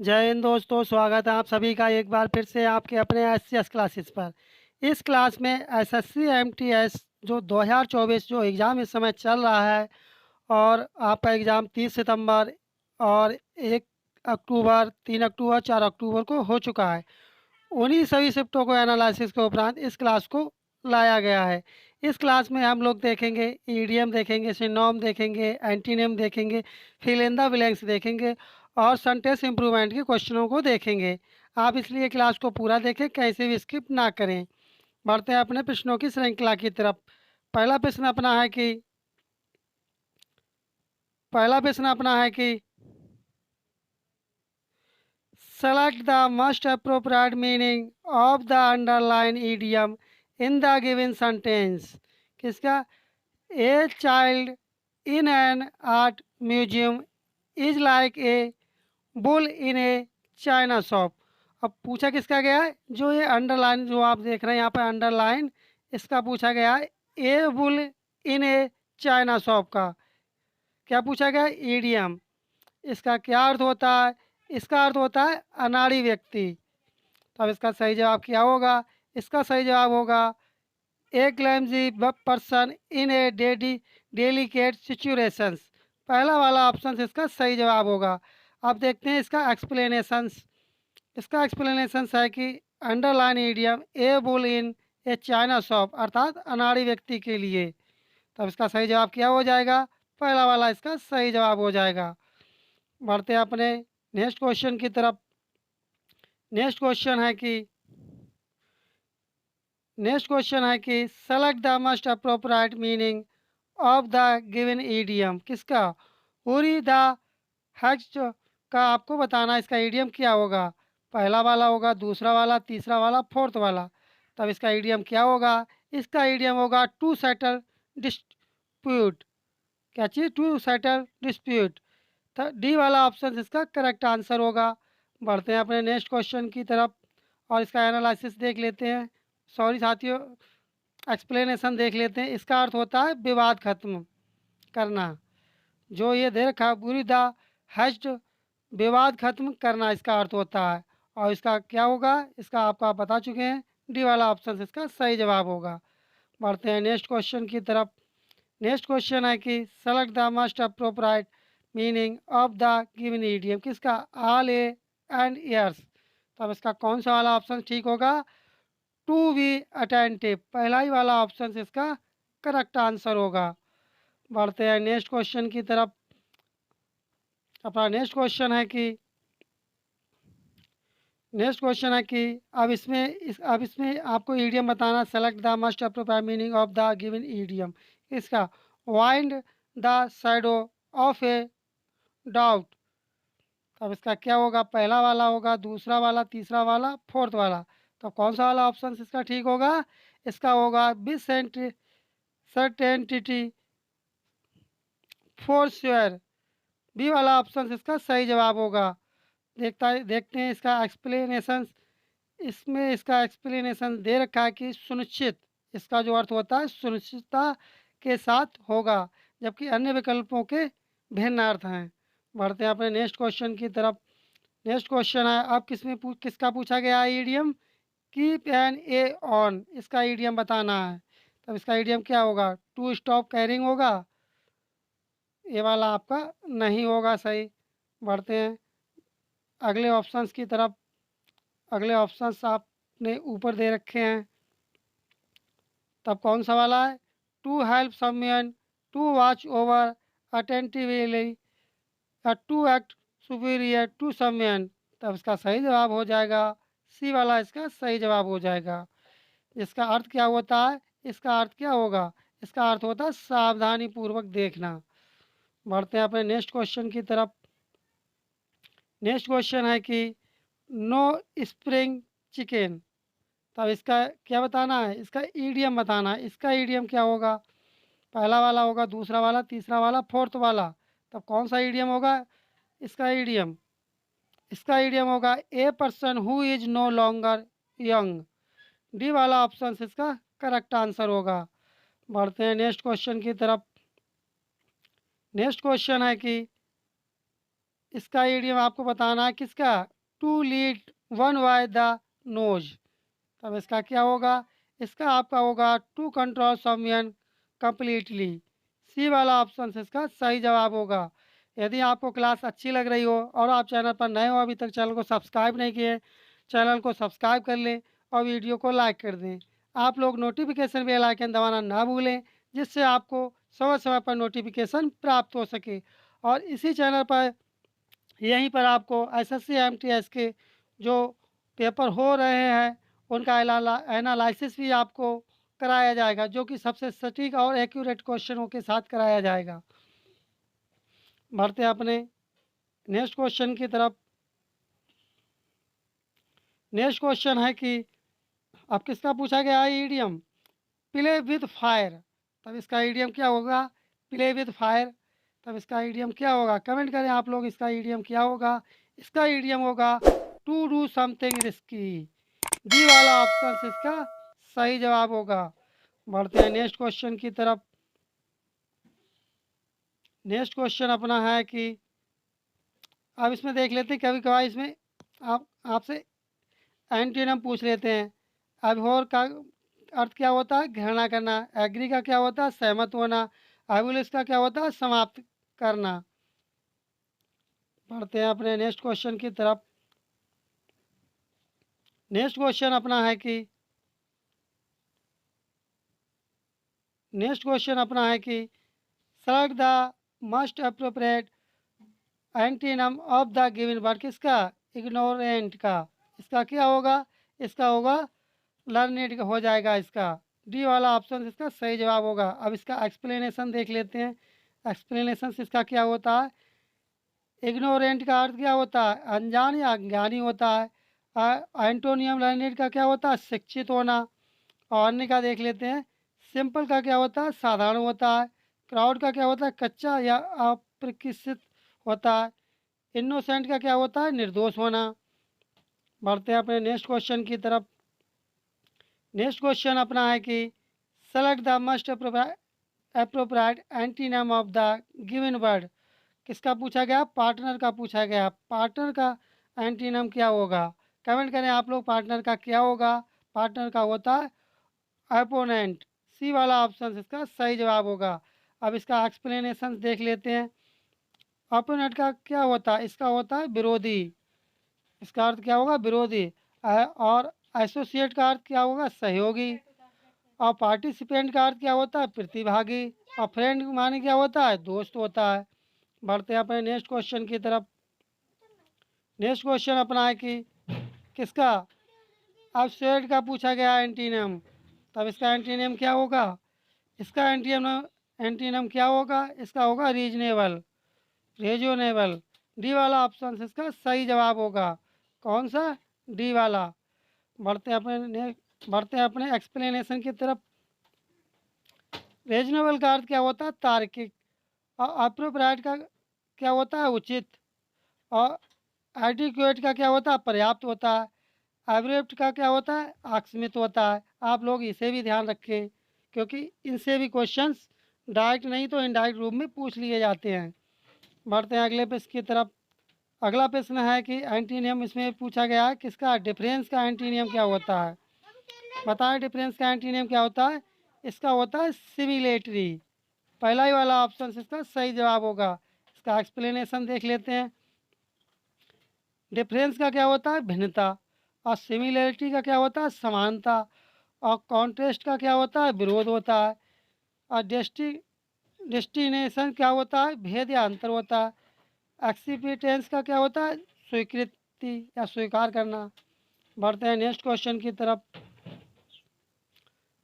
जय हिंद दोस्तों, स्वागत है आप सभी का एक बार फिर से आपके अपने एससीएस क्लासेस पर। इस क्लास में एसएससी एमटीएस जो 2024 जो एग्ज़ाम इस समय चल रहा है, और आपका एग्ज़ाम 30 सितंबर और 1 अक्टूबर, 3 अक्टूबर, 4 अक्टूबर को हो चुका है। उन्हीं सभी शिफ्टों को एनालिसिस के उपरांत इस क्लास को लाया गया है। इस क्लास में हम लोग देखेंगे ईडीएम देखेंगे, सिनोम देखेंगे, एंटीनिम देखेंगे, फिल इन द ब्लैंक्स देखेंगे और सेंटेंस इम्प्रूवमेंट के क्वेश्चनों को देखेंगे। आप इसलिए क्लास को पूरा देखें, कैसे भी स्किप ना करें। बढ़ते हैं अपने प्रश्नों की श्रृंखला की तरफ। पहला प्रश्न अपना है कि पहला प्रश्न अपना है कि select the most appropriate meaning of the underlined idiom in the given sentence। किसका? A child in an art museum is like a bull in a china shop। अब पूछा किसका गया है? जो ये अंडरलाइन जो आप देख रहे हैं यहाँ पर अंडरलाइन, इसका पूछा गया है ए bull in A China shop का। क्या पूछा गया? ईडियम। इसका क्या अर्थ होता है? इसका अर्थ होता है अनाड़ी व्यक्ति। तो अब इसका सही जवाब क्या होगा? इसका सही जवाब होगा a clumsy person in a delicate situations. पहला वाला ऑप्शन इसका सही जवाब होगा। अब देखते हैं इसका एक्सप्लेनेशंस। इसका एक्सप्लेनेशंस है कि underline idiom A bull in A China shop, अर्थात अनाड़ी व्यक्ति के लिए। तब इसका सही जवाब क्या हो जाएगा? पहला वाला इसका सही जवाब हो जाएगा। बढ़ते हैं अपने नेक्स्ट क्वेश्चन की तरफ। नेक्स्ट क्वेश्चन है कि select the most appropriate meaning of the given idiom. किसका? हुरी द हैक्स्ट का आपको बताना इसका ईडियम क्या होगा। पहला वाला होगा, दूसरा वाला, तीसरा वाला, फोर्थ वाला। तब इसका ईडियम क्या होगा? इसका ईडियम होगा टू सेटल डिस्प्यूट। क्या चीज़? To settle dispute. तो डी वाला ऑप्शन इसका करेक्ट आंसर होगा। बढ़ते हैं अपने नेक्स्ट क्वेश्चन की तरफ और इसका एनालिसिस देख लेते हैं। सॉरी साथियों, एक्सप्लेनेशन देख लेते हैं। इसका अर्थ होता है विवाद खत्म करना। जो ये दे रखा है बुरी द हैस्ट, विवाद खत्म करना इसका अर्थ होता है। और इसका क्या होगा? इसका आपको आप बता चुके हैं, डी वाला ऑप्शन इसका सही जवाब होगा। बढ़ते हैं नेक्स्ट क्वेश्चन की तरफ। नेक्स्ट क्वेश्चन है कि select the most appropriate meaning of the given idiom. किसका? All a and ears. तब इसका कौन सा वाला ऑप्शन ठीक होगा? To be attentive. पहला ही वाला ऑप्शन इसका करेक्ट आंसर होगा। बढ़ते हैं नेक्स्ट क्वेश्चन की तरफ। अपना नेक्स्ट क्वेश्चन है कि अब इसमें आपको ईडियम बताना। Select the most appropriate meaning of the given idiom. इसका beyond the shadow of a doubt. अब इसका क्या होगा? पहला वाला होगा, दूसरा वाला, तीसरा वाला, फोर्थ वाला। तो कौन सा वाला ऑप्शन इसका ठीक होगा? इसका होगा B certainty for sure. B वाला ऑप्शन इसका सही जवाब होगा। देखते हैं इसका एक्सप्लेनेशन। इसमें इसका एक्सप्लेनेशन दे रखा है कि सुनिश्चित। इसका जो अर्थ होता है सुनिश्चितता के साथ होगा, जबकि अन्य विकल्पों के भिन्न अर्थ हैं। बढ़ते हैं अपने नेक्स्ट क्वेश्चन की तरफ। नेक्स्ट क्वेश्चन है अब किसका पूछा गया है idiom? Keep an eye on. इसका ईडियम बताना है। तब इसका ईडियम क्या होगा? टू स्टॉप कैरिंग होगा। ये वाला आपका नहीं होगा सही। बढ़ते हैं अगले ऑप्शंस की तरफ। अगले ऑप्शंस आपने ऊपर दे रखे हैं। तब कौन सा वाला है? To help someone, to watch over attentively, या to act superior to someone. तब इसका सही जवाब हो जाएगा सी वाला, इसका सही जवाब हो जाएगा। इसका अर्थ क्या होता है? इसका अर्थ क्या होगा? इसका अर्थ होता है सावधानी पूर्वक देखना। बढ़ते हैं अपने नेक्स्ट क्वेश्चन की तरफ। नेक्स्ट क्वेश्चन है कि नो स्प्रिंग चिकन। तब इसका क्या बताना है? इसका ईडियम बताना है। इसका ईडियम क्या होगा? पहला वाला होगा, दूसरा वाला, तीसरा वाला, फोर्थ वाला। तब कौन सा ईडियम होगा? इसका ईडियम होगा a person who is no longer young. D वाला ऑप्शन इसका करेक्ट आंसर होगा। बढ़ते हैं नेक्स्ट क्वेश्चन की तरफ। नेक्स्ट क्वेश्चन है कि इसका ईडियम आपको बताना है किसका, to lead one by the nose. तब इसका क्या होगा, इसका आपका होगा to control someone completely. C वाला ऑप्शन से इसका सही जवाब होगा। यदि आपको क्लास अच्छी लग रही हो और आप चैनल पर नए हो, अभी तक चैनल को सब्सक्राइब नहीं किए, चैनल को सब्सक्राइब कर लें और वीडियो को लाइक कर दें। आप लोग नोटिफिकेशन बेल आइकन दबाना ना भूलें, जिससे आपको समय समय पर नोटिफिकेशन प्राप्त हो सके। और इसी चैनल पर, यहीं पर आपको एसएससी एमटीएस के जो पेपर हो रहे हैं उनका एनालिसिस भी आपको कराया जाएगा, जो कि सबसे सटीक और एक्यूरेट क्वेश्चनों के साथ कराया जाएगा। बढ़ते हैं अपने नेक्स्ट क्वेश्चन की तरफ। नेक्स्ट क्वेश्चन है कि अब किसका पूछा गया है ईडियम, प्ले विद फायर। तब इसका ईडियम क्या होगा, प्ले विद फायर। तब इसका ईडियम क्या होगा, कमेंट करें आप लोग, इसका ईडियम क्या होगा। इसका ईडियम होगा to do something risky. D वाला ऑप्शन इसका सही जवाब होगा। बढ़ते हैं नेक्स्ट क्वेश्चन की तरफ। नेक्स्ट क्वेश्चन अपना है कि अब इसमें देख लेते हैं, कभी कभार इसमें आपसे एंटीनम पूछ लेते हैं। अब और का अर्थ क्या होता है, घृणा करना। एग्री का क्या होता है, सहमत होना। एबुलिस का क्या होता है, समाप्त करना। बढ़ते हैं अपने नेक्स्ट क्वेश्चन की तरफ। नेक्स्ट क्वेश्चन अपना है कि select the most appropriate antonym of the given word. किसका, इग्नोरेंट का। इसका क्या होगा, इसका होगा लर्नेड हो जाएगा इसका। डी वाला ऑप्शन इसका सही जवाब होगा। अब इसका एक्सप्लेनेशन देख लेते हैं। एक्सप्लेनेशन इसका क्या होता है, इग्नोरेंट का अर्थ क्या होता है, अनजान या अज्ञानी होता है। एंटोनियम लर्नेड का क्या होता है, शिक्षित होना। और अन्य का देख लेते हैं, सिंपल का क्या होता है, साधारण होता है। क्राउड का क्या होता है, कच्चा या अप्रशिक्षित होता है। इनोसेंट का क्या होता है, निर्दोष होना। बढ़ते हैं अपने नेक्स्ट क्वेश्चन की तरफ। नेक्स्ट क्वेश्चन अपना है कि select the most appropriate antonym of the given word. किसका पूछा गया, पार्टनर का पूछा गया। पार्टनर का एंटीनम क्या होगा, कमेंट करें आप लोग, पार्टनर का क्या होगा। पार्टनर का होता है अपोनेंट। सी वाला ऑप्शन इसका सही जवाब होगा। अब इसका एक्सप्लेनेशन देख लेते हैं। अपोनेंट का क्या होता है, इसका होता है विरोधी। इसका अर्थ क्या होगा, विरोधी। और एसोसिएट का अर्थ क्या होगा, सहयोगी। और पार्टिसिपेंट का अर्थ क्या होता है, प्रतिभागी। और फ्रेंड माने क्या होता है, दोस्त होता है। बढ़ते हैं अपने नेक्स्ट क्वेश्चन की तरफ। नेक्स्ट क्वेश्चन अपना है कि किसका, अब शेड का पूछा गया एंटीनियम। तब इसका एंटीनियम क्या होगा, इसका एंटीनियम क्या होगा, इसका होगा रीजनेबल, रीजनेबल। डी वाला ऑप्शन इसका सही जवाब होगा। कौन सा, डी वाला। बढ़ते हैं अपने एक्सप्लेनेशन की तरफ। रीजनेबल का अर्थ क्या होता है, तार्किक। और अप्रोप्रिएट का क्या होता है, उचित। और एडिक्वेट का क्या होता है, पर्याप्त होता है। एवरेप्ट का क्या होता है, आकस्मित होता है। आप लोग इसे भी ध्यान रखें, क्योंकि इनसे भी क्वेश्चंस डायरेक्ट नहीं तो इनडायरेक्ट रूप में पूछ लिए जाते हैं। बढ़ते हैं अगले प्रश्न की तरफ। अगला प्रश्न है कि एंटीनियम इसमें पूछा गया है किसका, डिफरेंस का एंटीनियम क्या होता है। बताएं डिफरेंस का एंटीनियम क्या होता है। इसका होता है सिमिलेटरी। पहला ही वाला ऑप्शन इसका सही जवाब होगा। इसका एक्सप्लेनेशन देख लेते हैं। डिफरेंस का क्या होता है, भिन्नता। और सिमिलरिटी का क्या होता है, समानता। और कॉन्ट्रेस्ट का क्या होता है, विरोध होता है। और डेस्टिनेशन क्या होता है, भेद या अंतर होता है। एक्सेप्टेंस का क्या होता है, स्वीकृति या स्वीकार करना। बढ़ते हैं नेक्स्ट क्वेश्चन की तरफ।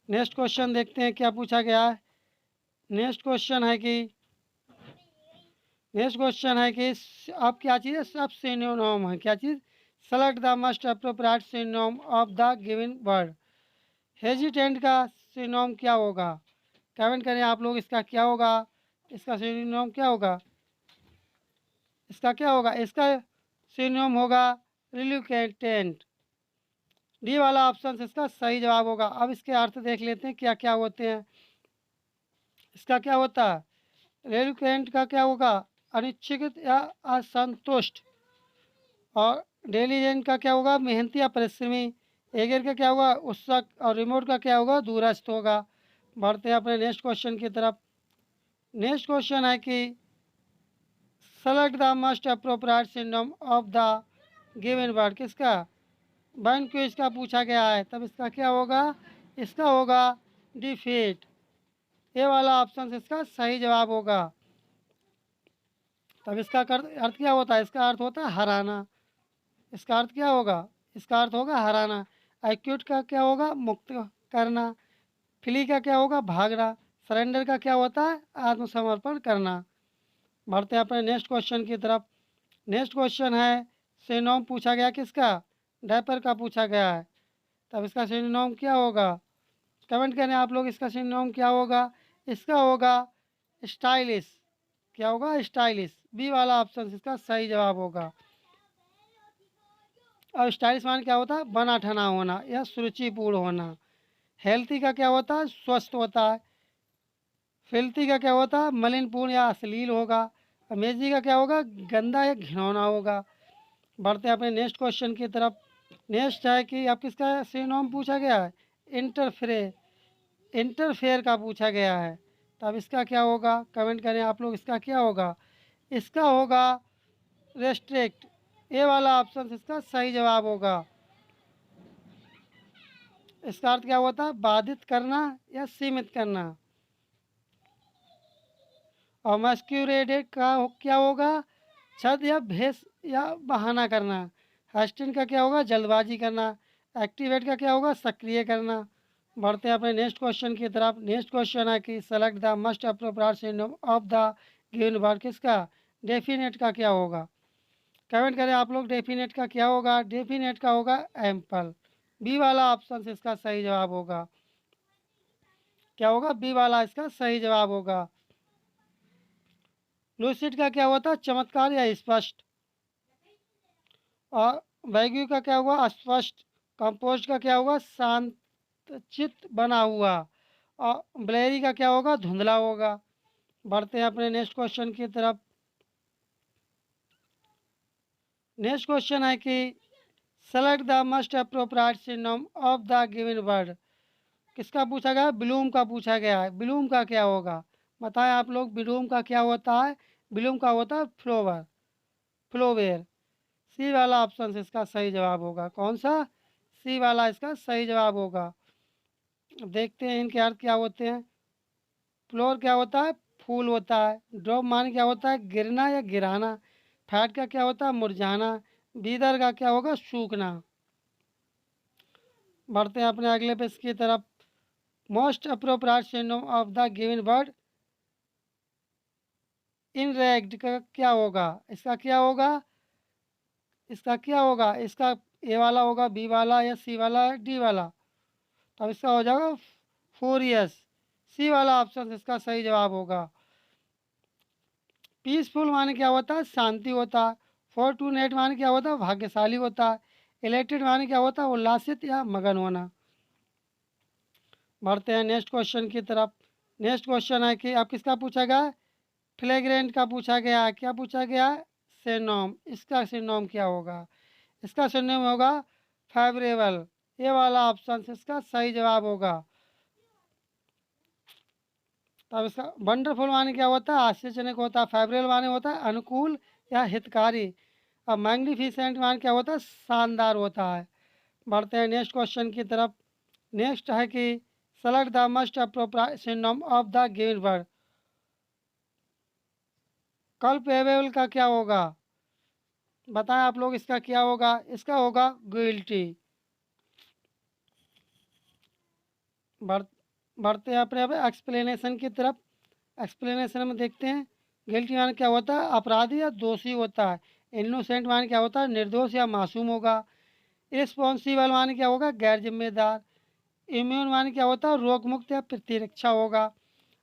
नेक्स्ट क्वेश्चन देखते हैं क्या पूछा गया है। नेक्स्ट क्वेश्चन है कि अब क्या चीज़ है, सब सिनोनिम है। क्या चीज़, select the most appropriate synonym of the given word. Hesitant का सिनोनिम क्या होगा, कमेंट करें आप लोग, इसका क्या होगा। इसका सिनोनिम क्या होगा, इसका सिनोनिम होगा रिलुकेटेंट। डी वाला ऑप्शन इसका सही जवाब होगा। अब इसके अर्थ देख लेते हैं क्या क्या होते हैं। इसका क्या होता है, रिलुकेंट का क्या होगा, अनिच्छुक या असंतुष्ट। और डिलीजेंट का क्या होगा, मेहनती या परिश्रमी। एगर का क्या होगा, उत्सुक। और रिमोट का क्या होगा, दूरस्थ होगा। बढ़ते हैं अपने नेक्स्ट क्वेश्चन की तरफ। नेक्स्ट क्वेश्चन है कि select the most appropriate synonym of the given word. किसका, वन क्विज का पूछा गया है, तब इसका क्या होगा, इसका होगा डिफीट। ये वाला ऑप्शन इसका सही जवाब होगा। तब इसका अर्थ क्या होता है, इसका अर्थ होता है हराना। इसका अर्थ क्या होगा, इसका अर्थ होगा हराना। एक्यूट का क्या होगा, मुक्त करना। फ्ली का क्या होगा, भागना। सरेंडर का क्या होता है, आत्मसमर्पण करना। बढ़ते हैं अपने नेक्स्ट क्वेश्चन की तरफ। नेक्स्ट क्वेश्चन है सिनोनिम पूछा गया किसका, डायपर का पूछा गया है, तब इसका सिनोनिम क्या होगा। कमेंट करें आप लोग, इसका सिनोनिम क्या होगा। इसका होगा स्टाइलिश। क्या होगा, स्टाइलिश। बी वाला ऑप्शन इसका सही जवाब होगा। अब स्टाइलिश मान क्या होता है, बना ठना होना या सुरुचिपूर्ण होना। हेल्थी का क्या होता है, स्वस्थ होता है। फिल्थी का क्या होता है, मलिनपूर्ण या अश्लील होगा। अमेजी का क्या होगा, गंदा या घिनौना होगा। बढ़ते हैं अपने नेक्स्ट क्वेश्चन की तरफ। नेक्स्ट है कि अब किसका सिनोनिम पूछा गया है, इंटरफेयर। इंटरफेयर का पूछा गया है, तब इसका क्या होगा, कमेंट करें आप लोग, इसका क्या होगा। इसका होगा रेस्ट्रिक्ट। ये वाला ऑप्शन इसका सही जवाब होगा। इसका अर्थ क्या होता है, बाधित करना या सीमित करना। और मस्क्यूरेटेड का क्या होगा, छद या भेष या बहाना करना। हस्टिन का क्या होगा, जल्दबाजी करना। एक्टिवेट का क्या होगा, सक्रिय करना। बढ़ते हैं अपने नेक्स्ट क्वेश्चन की तरफ। नेक्स्ट क्वेश्चन है कि select the most appropriate synonym of the given word. किसका, डेफिनेट का क्या होगा। कमेंट करें आप लोग, डेफिनेट का क्या होगा। डेफिनेट का होगा एम्पल। बी वाला ऑप्शन इसका सही जवाब होगा। क्या होगा, बी वाला इसका सही जवाब होगा। लूसिड का क्या होता है, चमत्कार या स्पष्ट। और वैग्यू का क्या होगा, अस्पष्ट। कंपोस्ट का क्या होगा, शांत चित्त बना हुआ। और ब्लेरी का क्या होगा, धुंधला होगा। बढ़ते हैं अपने नेक्स्ट क्वेश्चन की तरफ। नेक्स्ट क्वेश्चन है कि select the most appropriate synonym of the given word. किसका पूछा गया, ब्लूम का पूछा गया है। ब्लूम का क्या होगा, बताएं आप लोग, ब्लूम का क्या होता है। ब्लूम का होता है फ्लोवर, फ्लोवेयर। सी वाला ऑप्शन इसका सही जवाब होगा। कौन सा, सी वाला इसका सही जवाब होगा। अब देखते हैं इनके अर्थ क्या होते हैं। फ्लोर क्या होता है, फूल होता है। ड्रॉप मान क्या होता है, गिरना या गिराना। फैट का क्या होता है, मुरझाना। बीदर का क्या होगा, सूखना। बढ़ते हैं अपने अगले पेज की तरफ। Most appropriate synonym of the given word inert का क्या होगा। इसका क्या होगा, इसका क्या होगा, इसका ए वाला होगा, बी वाला या सी वाला या डी वाला। तब इसका हो जाएगा फोरियस। सी वाला ऑप्शन इसका सही जवाब होगा। पीसफुल माने क्या होता है, शांति होता है। फॉर्टूनेट माने क्या होता है, भाग्यशाली होता है। इलेक्टेड माने क्या होता है, उल्लासित या मगन होना। बढ़ते हैं नेक्स्ट क्वेश्चन की तरफ। नेक्स्ट क्वेश्चन है कि अब किसका पूछा गया है, फ्लेग्रेंट का पूछा गया है। क्या पूछा गया है, सिनोनिम। इसका सिनोनिम क्या होगा, इसका सिनोनिम होगा फेवरेबल। ये वाला ऑप्शन इसका सही जवाब होगा। तब इसका वंडरफुल माने क्या होता है, आश्चर्यजनक होता है। फेवरेबल माने होता है अनुकूल या हितकारी। अब मैग्निफिसेंट माने क्या होता है, शानदार होता है। बढ़ते हैं नेक्स्ट क्वेश्चन की तरफ। नेक्स्ट है कि select the most appropriate synonym of the given word. Culpable का क्या होगा, बताएं आप लोग, इसका क्या होगा। इसका होगा गिल्टी। बढ़ बढ़ते हैं अपने एक्सप्लेनेशन की तरफ। एक्सप्लेनेशन में देखते हैं। गिल्टी मान क्या होता है, अपराधी या दोषी होता है। इनोसेंट मान क्या होता है, निर्दोष या मासूम होगा। रिस्पॉन्सिबल मान क्या होगा, गैर जिम्मेदार। इम्यून मान क्या होता है, रोग मुक्त या प्रतिरक्षा होगा।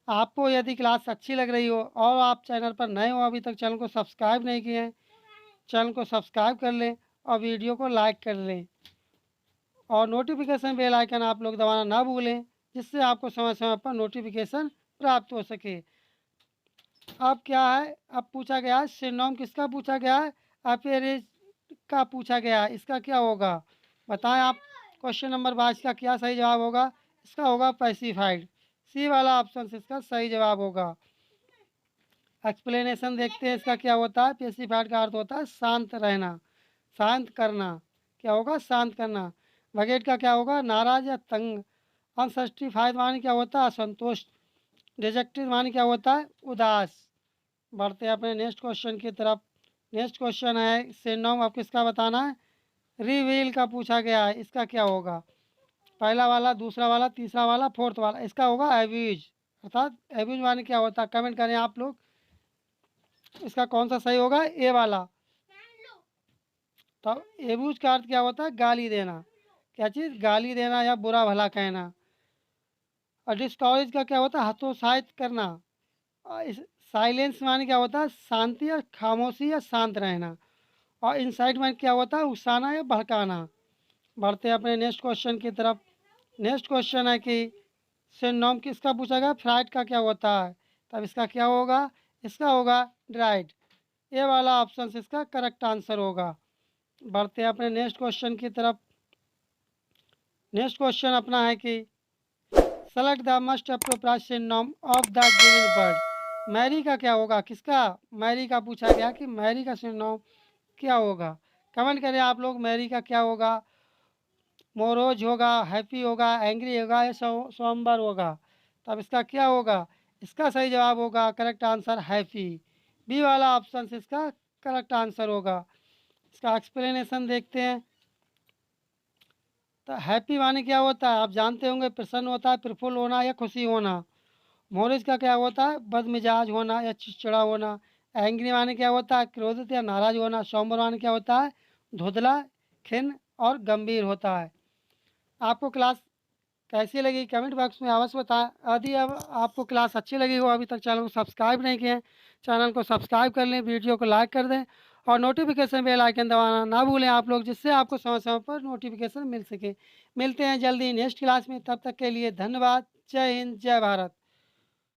आपको यदि क्लास अच्छी लग रही हो और आप चैनल पर नए हो, अभी तक चैनल को सब्सक्राइब नहीं किए हैं, चैनल को सब्सक्राइब कर लें और वीडियो को लाइक कर लें। और नोटिफिकेशन बेल आइकन आप लोग दबाना ना भूलें, जिससे आपको समय समय पर नोटिफिकेशन प्राप्त हो सके। अब क्या है, अब पूछा गया है सिनोनिम किसका पूछा गया है, अपेरेज का पूछा गया है, इसका क्या होगा बताएं आप। क्वेश्चन नंबर 22 का क्या सही जवाब होगा, इसका होगा पैसिफाइड। सी वाला ऑप्शन इसका सही जवाब होगा। एक्सप्लेनेशन देखते हैं इसका क्या होता है। पेसिफाइड का अर्थ होता है शांत रहना, शांत करना। क्या होगा, शांत करना। बगेट का क्या होगा, नाराज या तंग। अनसर्टिफाइड माने क्या होता है, असंतुष्ट। रिजेक्टेड माने क्या होता है, उदास। बढ़ते हैं अपने नेक्स्ट क्वेश्चन की तरफ। नेक्स्ट क्वेश्चन है सिनोनिम आप किसका बताना है, रिवील का पूछा गया है, इसका क्या होगा। पहला वाला, दूसरा वाला, तीसरा वाला, फोर्थ वाला, इसका होगा एब्यूज। अर्थात एब्यूज माने क्या होता है, कमेंट करें आप लोग, इसका कौन सा सही होगा, ए वाला। तो एब्यूज का अर्थ क्या होता है, गाली देना। क्या चीज़, गाली देना या बुरा भला कहना। और डिस्करेज का क्या होता है, हतोत्साहित करना। और इस साइलेंस माने क्या होता है, शांति या खामोशी या शांत रहना। और इंसाइटमेंट क्या होता है, उकसाना या भड़काना। बढ़ते हैं अपने नेक्स्ट क्वेश्चन की तरफ। नेक्स्ट क्वेश्चन है कि सिनोनिम किसका पूछा गया, फ्राइड का क्या होता है। तब इसका क्या होगा, इसका होगा ड्राइड। ये वाला ऑप्शन इसका करेक्ट आंसर होगा। बढ़ते हैं अपने नेक्स्ट क्वेश्चन की तरफ। नेक्स्ट क्वेश्चन अपना है कि select the most appropriate synonym of the given word. Marry का क्या होगा, किसका, मैरी का पूछा गया कि मैरी का सिनोनिम क्या होगा। कमेंट करें आप लोग, मैरी का क्या होगा। मोरोज होगा, हैप्पी होगा, एंग्री होगा या सोमबर होगा। तब इसका क्या होगा, इसका सही जवाब होगा करेक्ट आंसर हैप्पी। बी वाला ऑप्शन इसका करेक्ट आंसर होगा। इसका एक्सप्लेनेशन देखते हैं। तो हैप्पी माने क्या होता है, आप जानते होंगे, प्रसन्न होता है, प्रफुल्ल होना या खुशी होना। मोरिस का क्या होता है, बदमिजाज होना या चिड़चिड़ा होना। एंग्री माने क्या होता है, क्रोधित या नाराज होना। सोमबर माने क्या होता है, धुंधला, खिन्न और गंभीर होता है। आपको क्लास कैसी लगी कमेंट बॉक्स में अवश्य बताएं। यदि अब आपको क्लास अच्छी लगी हो, अभी तक चैनल को सब्सक्राइब नहीं किए हैं, चैनल को सब्सक्राइब कर लें, वीडियो को लाइक कर दें और नोटिफिकेशन बेल आइकन दबाना ना भूलें आप लोग, जिससे आपको समय समय पर नोटिफिकेशन मिल सके। मिलते हैं जल्दी नेक्स्ट क्लास में, तब तक के लिए धन्यवाद। जय हिंद, जय भारत।